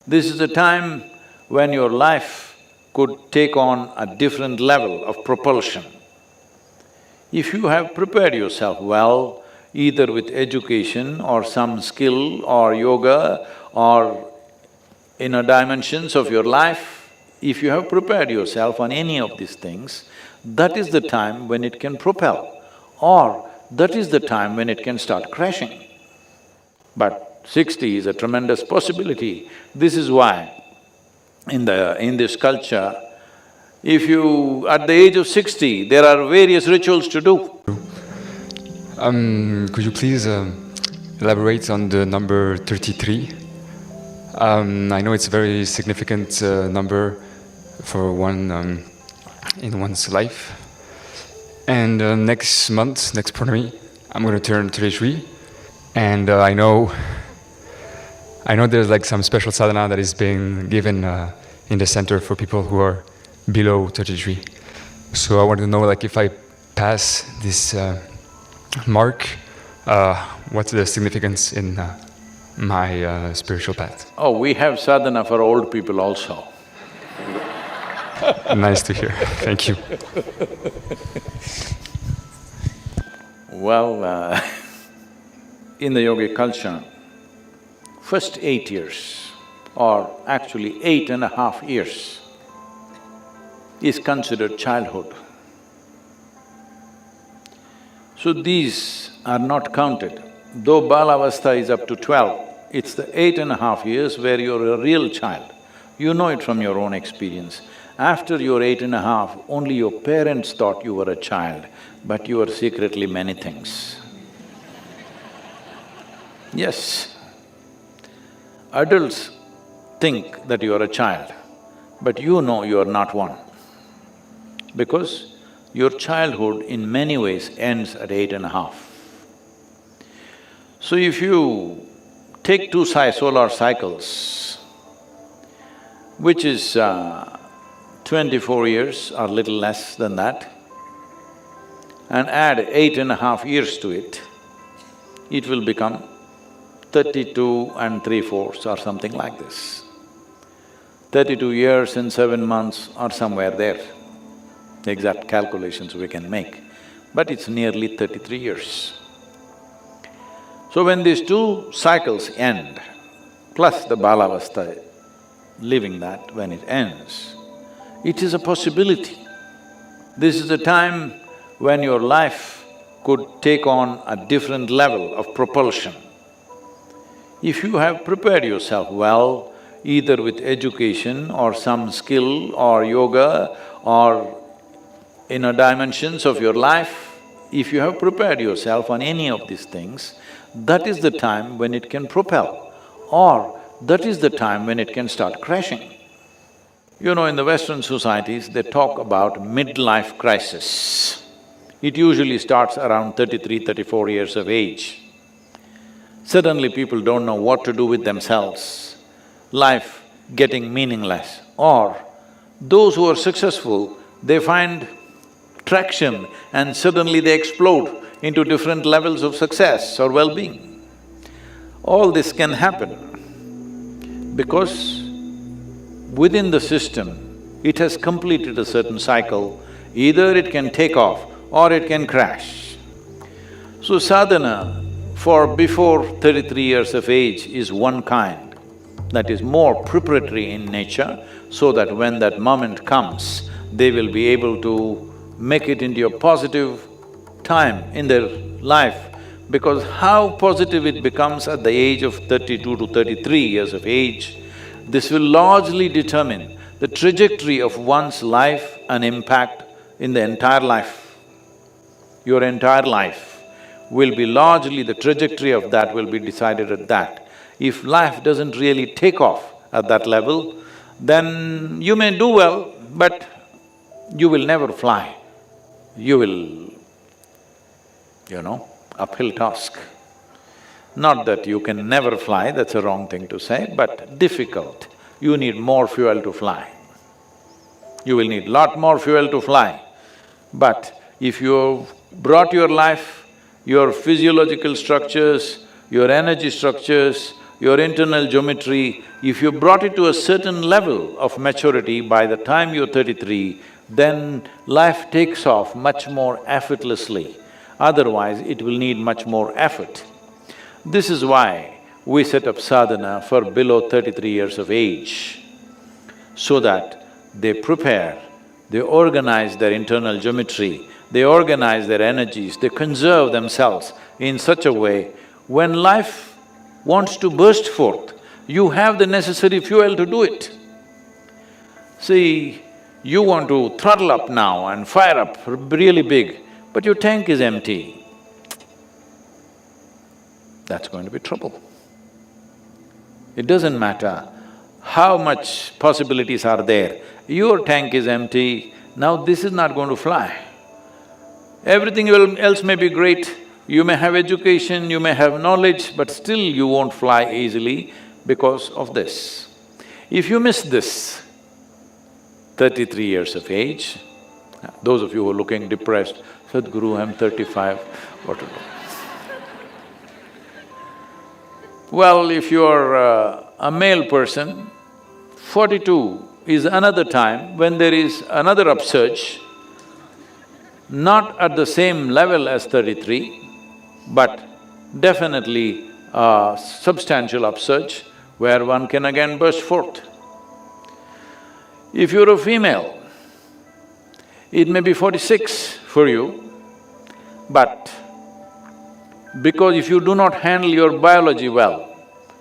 This is a time when your life could take on a different level of propulsion. If you have prepared yourself well, either with education or some skill or yoga or inner dimensions of your life, if you have prepared yourself on any of these things, that is the time when it can propel, or that is the time when it can start crashing. But 60 is a tremendous possibility. This is why in this culture, if you… at the age of 60, there are various rituals to do. Could you please elaborate on the number 33? I know it's a very significant number for one in one's life. And next month, next Purnami, I'm going to turn 33. And I know there's like some special sadhana that is being given in the center for people who are below 33. So I want to know, like, if I pass this mark, what's the significance in my spiritual path? Oh, we have sadhana for old people also. Nice to hear. Thank you. Well, in the yogic culture, first 8 years, or actually 8.5 years, is considered childhood. So these are not counted. Though balavastha is up to 12, it's the 8.5 years where you're a real child. You know it from your own experience. After your 8.5, only your parents thought you were a child, but you were secretly many things. Yes, adults think that you are a child, but you know you are not one. Because your childhood in many ways ends at 8.5. So if you take two solar cycles, which is 24 years or little less than that, and add 8.5 years to it, it will become 32 and 3/4 or something like this. 32 years and 7 months or somewhere there. The exact calculations we can make, but it's nearly 33 years. So when these two cycles end, plus the balavastha, living that when it ends, it is a possibility. This is a time when your life could take on a different level of propulsion. If you have prepared yourself well, either with education or some skill or yoga or inner dimensions of your life, if you have prepared yourself on any of these things, that is the time when it can propel, or that is the time when it can start crashing. You know, in the Western societies, they talk about midlife crisis. It usually starts around 33, 34 years of age. Suddenly people don't know what to do with themselves, life getting meaningless. Or those who are successful, they find traction and suddenly they explode into different levels of success or well-being. All this can happen because within the system, it has completed a certain cycle, either it can take off or it can crash. So sadhana for before 33 years of age is one kind, that is more preparatory in nature, so that when that moment comes, they will be able to make it into a positive time in their life. Because how positive it becomes at the age of 32 to 33 years of age, this will largely determine the trajectory of one's life and impact in the entire life. Your entire life will be largely… the trajectory of that will be decided at that. If life doesn't really take off at that level, then you may do well, but you will never fly. You will, uphill task. Not that you can never fly, that's a wrong thing to say, but difficult. You need more fuel to fly. You will need lot more fuel to fly. But if you've brought your life, your physiological structures, your energy structures, your internal geometry, if you brought it to a certain level of maturity by the time you're 33, then life takes off much more effortlessly. Otherwise, it will need much more effort. This is why we set up sadhana for below 33 years of age, so that they prepare, they organize their internal geometry, they organize their energies, they conserve themselves in such a way, when life wants to burst forth, you have the necessary fuel to do it. See, you want to throttle up now and fire up really big, but your tank is empty. That's going to be trouble. It doesn't matter how much possibilities are there, your tank is empty, now this is not going to fly. Everything else may be great, you may have education, you may have knowledge, but still you won't fly easily because of this. If you miss this, 33 years of age, those of you who are looking depressed, Sadhguru, I'm 35, what to do? Well, if you're a male person, 42 is another time when there is another upsurge, not at the same level as 33, but definitely a substantial upsurge where one can again burst forth. If you're a female, it may be 46 for you, but because if you do not handle your biology well,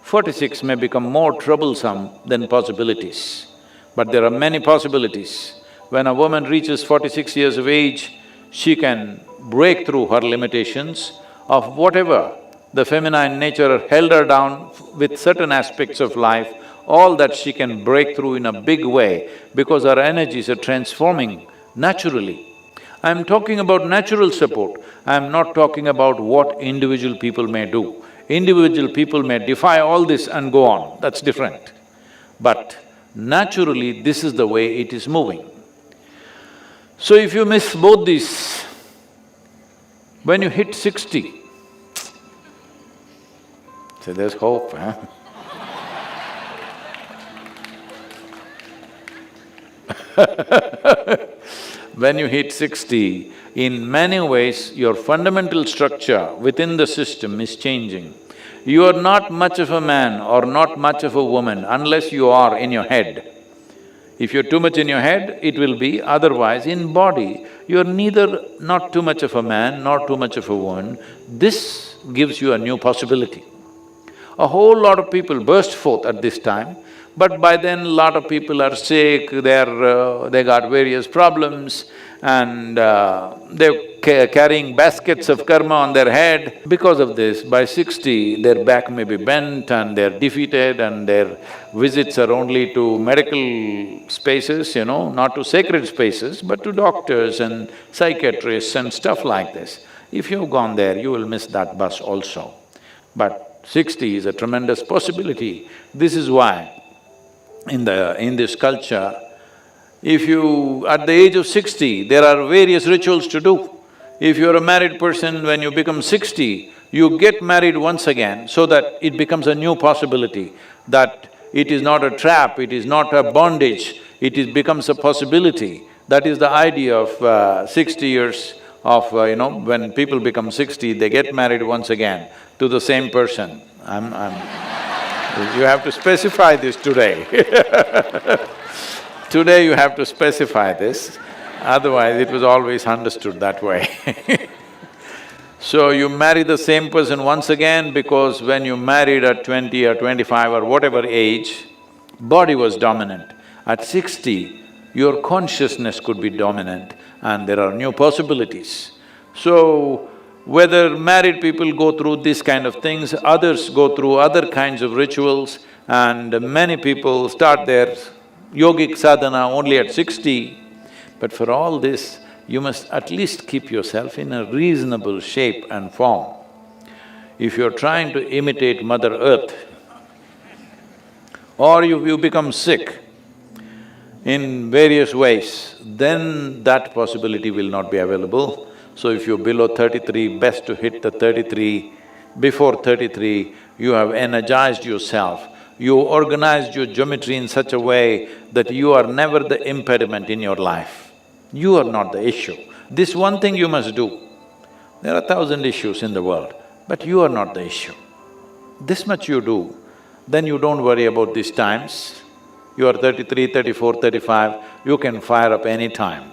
46 may become more troublesome than possibilities. But there are many possibilities. When a woman reaches 46 years of age, she can break through her limitations of whatever the feminine nature held her down with certain aspects of life, all that she can break through in a big way because her energies are transforming naturally. I'm talking about natural support, I'm not talking about what individual people may do. Individual people may defy all this and go on, that's different. But naturally, this is the way it is moving. So if you miss both these, when you hit 60, so there's hope, huh? When you hit 60, in many ways, your fundamental structure within the system is changing. You are not much of a man or not much of a woman unless you are in your head. If you're too much in your head, it will be, otherwise in body, you're neither not too much of a man nor too much of a woman. This gives you a new possibility. A whole lot of people burst forth at this time, but by then lot of people are sick, they got various problems and they're carrying baskets of karma on their head. Because of this, by 60, their back may be bent and they're defeated and their visits are only to medical spaces, not to sacred spaces, but to doctors and psychiatrists and stuff like this. If you've gone there, you will miss that bus also. But 60 is a tremendous possibility. This is why in this culture, if you… at the age of 60, there are various rituals to do. If you're a married person, when you become 60, you get married once again so that it becomes a new possibility, that it is not a trap, it is not a bondage, becomes a possibility. That is the idea of 60 years of, when people become 60, they get married once again to the same person. You have to specify this today. Today you have to specify this, otherwise it was always understood that way. So you marry the same person once again because when you married at 20 or 25 or whatever age, body was dominant. At 60, your consciousness could be dominant and there are new possibilities. So, whether married people go through these kind of things, others go through other kinds of rituals, and many people start their yogic sadhana only at 60. But for all this, you must at least keep yourself in a reasonable shape and form. If you're trying to imitate Mother Earth, or you become sick in various ways, then that possibility will not be available. So if you're below 33, best to hit the 33. Before 33, you have energized yourself, you organized your geometry in such a way that you are never the impediment in your life. You are not the issue. This one thing you must do. There are 1,000 issues in the world, but you are not the issue. This much you do, then you don't worry about these times. You are 33, 34, 35, you can fire up any time.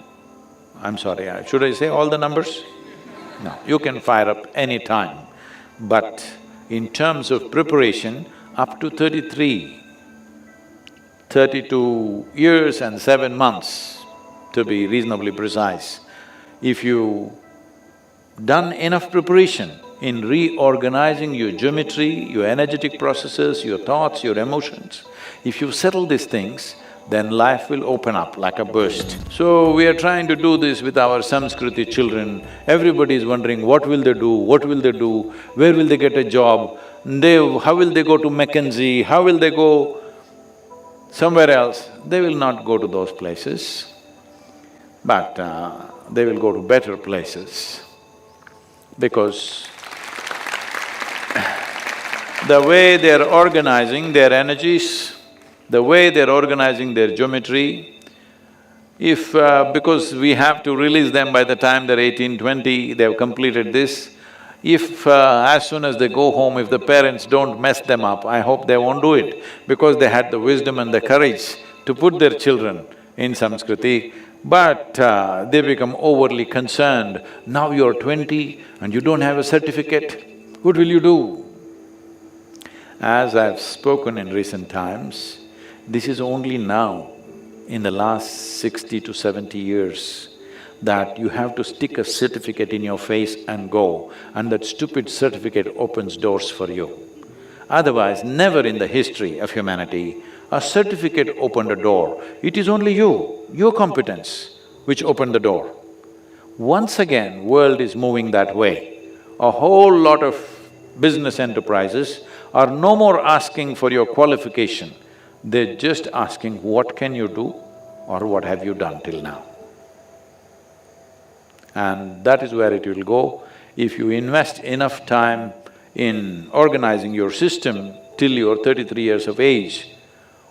I'm sorry, should I say all the numbers? No, you can fire up any time. But in terms of preparation, up to 33, 32 years and 7 months, to be reasonably precise, if you done enough preparation in reorganizing your geometry, your energetic processes, your thoughts, your emotions, if you settle these things, then life will open up like a burst. So we are trying to do this with our Samskriti children. Everybody is wondering what will they do, what will they do, where will they get a job, how will they go to McKinsey, how will they go somewhere else? They will not go to those places, but they will go to better places because the way they're organizing their energies, the way they're organizing their geometry, if… because we have to release them by the time they're 18, 20, they've completed this, if as soon as they go home, if the parents don't mess them up, I hope they won't do it because they had the wisdom and the courage to put their children in Samskriti, but they become overly concerned. Now you're 20 and you don't have a certificate, what will you do? As I've spoken in recent times, this is only now, in the last 60 to 70 years, that you have to stick a certificate in your face and go, and that stupid certificate opens doors for you. Otherwise, never in the history of humanity, a certificate opened a door. It is only you, your competence, which opened the door. Once again, world is moving that way. A whole lot of business enterprises are no more asking for your qualification, they're just asking what can you do or what have you done till now. And that is where it will go. If you invest enough time in organizing your system till you're 33 years of age,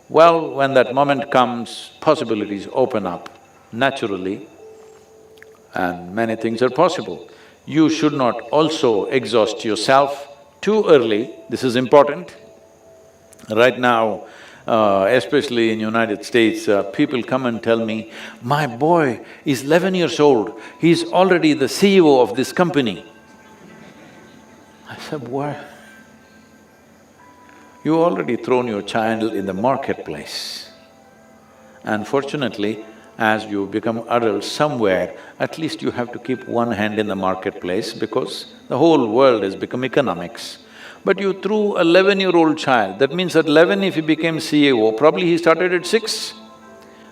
well, when that moment comes, possibilities open up naturally and many things are possible. You should not also exhaust yourself too early, this is important. Right now, especially in United States, people come and tell me, my boy is 11 years old, he's already the CEO of this company. I said, what? You already thrown your child in the marketplace. Unfortunately, as you become adults somewhere, at least you have to keep one hand in the marketplace because the whole world has become economics. But you threw a 11-year-old child, that means at 11 if he became CEO, probably he started at 6.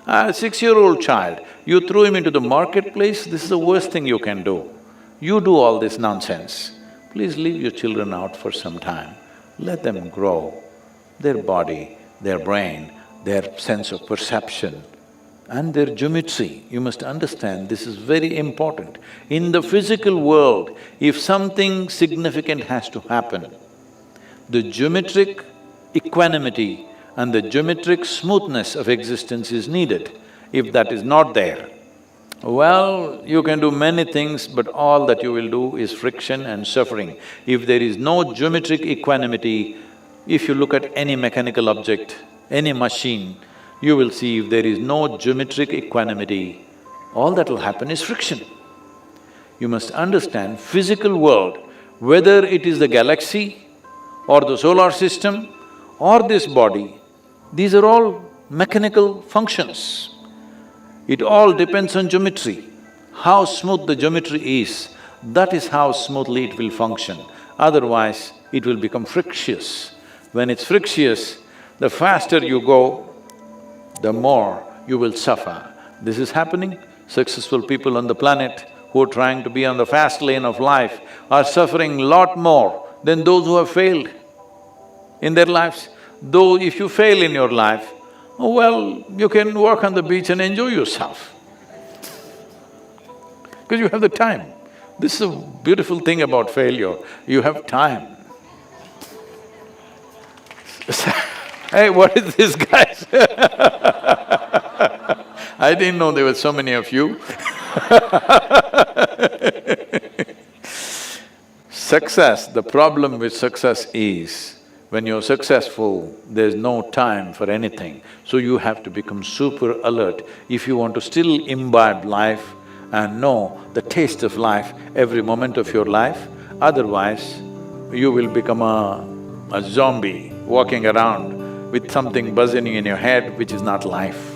A 6-year-old child, you threw him into the marketplace, this is the worst thing you can do. You do all this nonsense. Please leave your children out for some time, let them grow, their body, their brain, their sense of perception and their geometry. You must understand, this is very important. In the physical world, if something significant has to happen, the geometric equanimity and the geometric smoothness of existence is needed. If that is not there, well, you can do many things, but all that you will do is friction and suffering. If there is no geometric equanimity, if you look at any mechanical object, any machine, you will see if there is no geometric equanimity, all that will happen is friction. You must understand, physical world, whether it is the galaxy or the solar system or this body, these are all mechanical functions. It all depends on geometry. How smooth the geometry is, that is how smoothly it will function. Otherwise, it will become frictious. When it's frictious, the faster you go, the more you will suffer. This is happening. Successful people on the planet who are trying to be on the fast lane of life are suffering lot more than those who have failed in their lives. Though if you fail in your life, oh well, you can walk on the beach and enjoy yourself because you have the time. This is a beautiful thing about failure, you have time. Hey, what is this, guys? I didn't know there were so many of you. Success, the problem with success is, when you're successful, there's no time for anything. So you have to become super alert if you want to still imbibe life and know the taste of life every moment of your life. Otherwise, you will become a zombie walking around with something buzzing in your head which is not life.